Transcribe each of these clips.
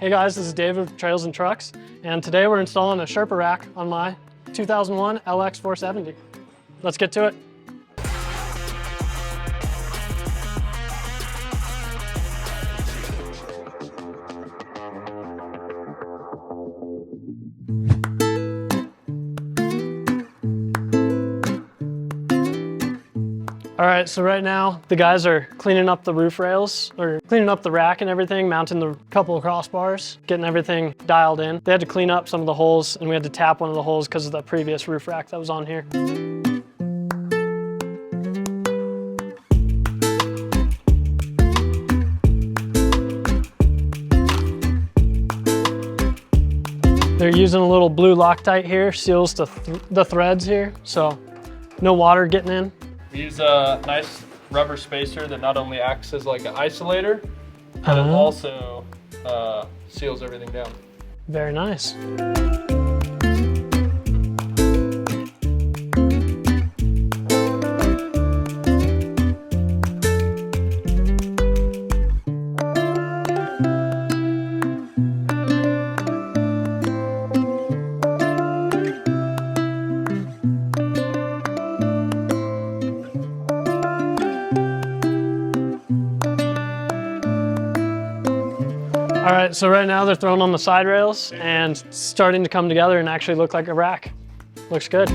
Hey guys, this is Dave of Trails and Trucks, and today we're installing a Sherpa rack on my 2001 LX470. Let's get to it. All right, so right now the guys are cleaning up the roof rails, or cleaning up the rack and everything, mounting the couple of crossbars, getting everything dialed in. They had to clean up some of the holes, and we had to tap one of the holes because of the previous roof rack that was on here. They're using a little blue Loctite here, seals the threads here, so no water getting in. We use a nice rubber spacer that not only acts as like an isolator, but it also seals everything down. Very nice. All right, so right now they're throwing on the side rails and starting to come together and actually look like a rack. Looks good.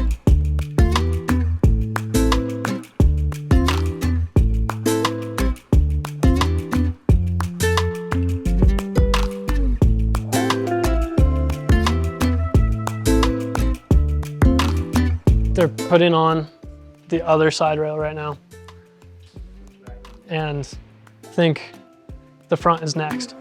They're putting on the other side rail right now. And I think the front is next.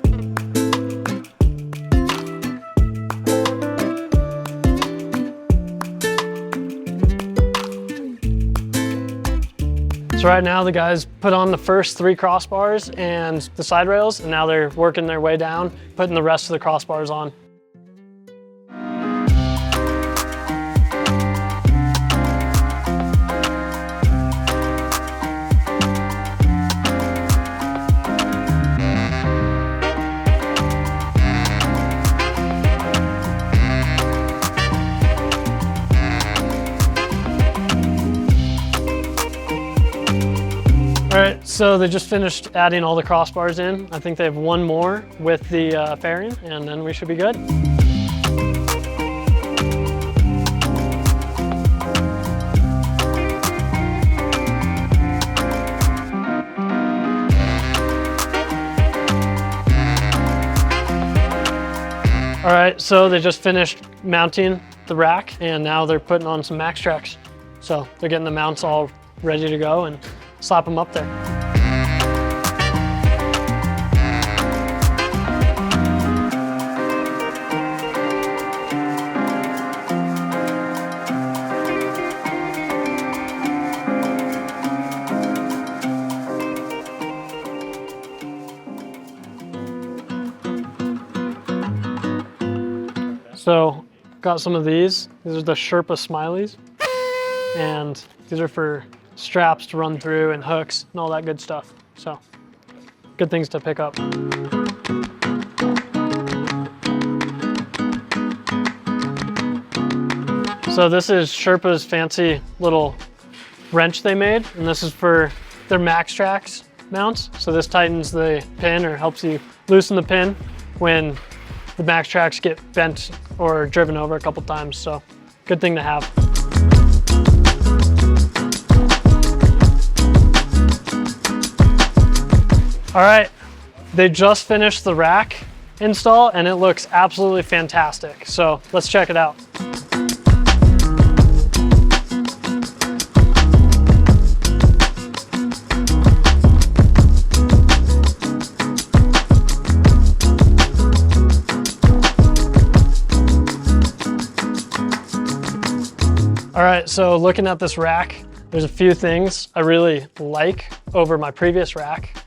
So right now the guys put on the first 3 crossbars and the side rails, and now they're working their way down, putting the rest of the crossbars on. All right, so they just finished adding all the crossbars in. I think they have one more with the fairing, and then we should be good. All right, so they just finished mounting the rack, and now they're putting on some max tracks. So they're getting the mounts all ready to go and slap them up there. So got some of these. These are the Sherpa Smileys, and these are for straps to run through and hooks and all that good stuff. So good things to pick up. So this is Sherpa's fancy little wrench they made, and this is for their max tracks mounts. So this tightens the pin, or helps you loosen the pin when the max tracks get bent or driven over a couple times. So good thing to have. All right, they just finished the rack install and it looks absolutely fantastic. So let's check it out. All right, so looking at this rack, there's a few things I really like over my previous rack.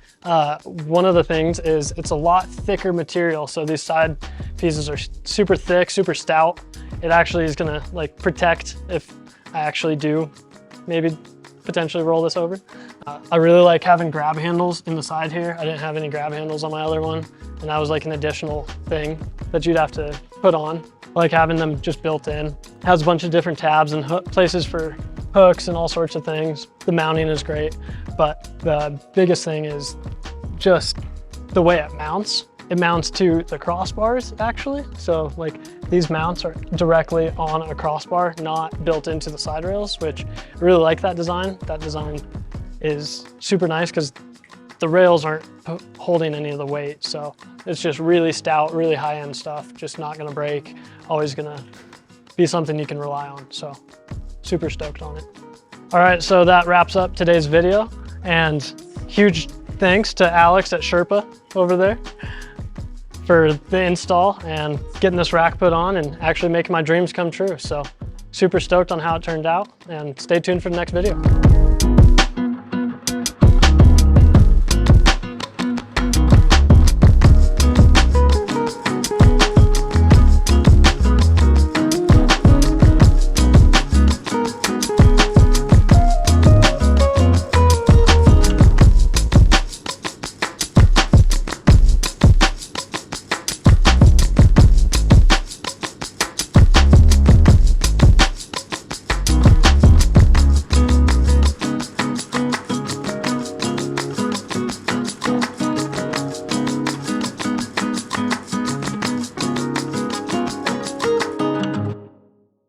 One of the things is it's a lot thicker material. So these side pieces are super thick, super stout. It actually is gonna like protect if I actually do maybe potentially roll this over. I really like having grab handles in the side here. I didn't have any grab handles on my other one, and that was like an additional thing that you'd have to put on. I like having them just built in. It has a bunch of different tabs and places for hooks and all sorts of things. The mounting is great, but the biggest thing is just the way it mounts. It mounts to the crossbars actually. So like these mounts are directly on a crossbar, not built into the side rails, which I really like that design. That design is super nice because the rails aren't holding any of the weight. So it's just really stout, really high-end stuff, just not gonna break, always gonna be something you can rely on. So super stoked on it. All right, so that wraps up today's video, and huge thanks to Alex at Sherpa over there for the install and getting this rack put on and actually making my dreams come true. So super stoked on how it turned out, and stay tuned for the next video.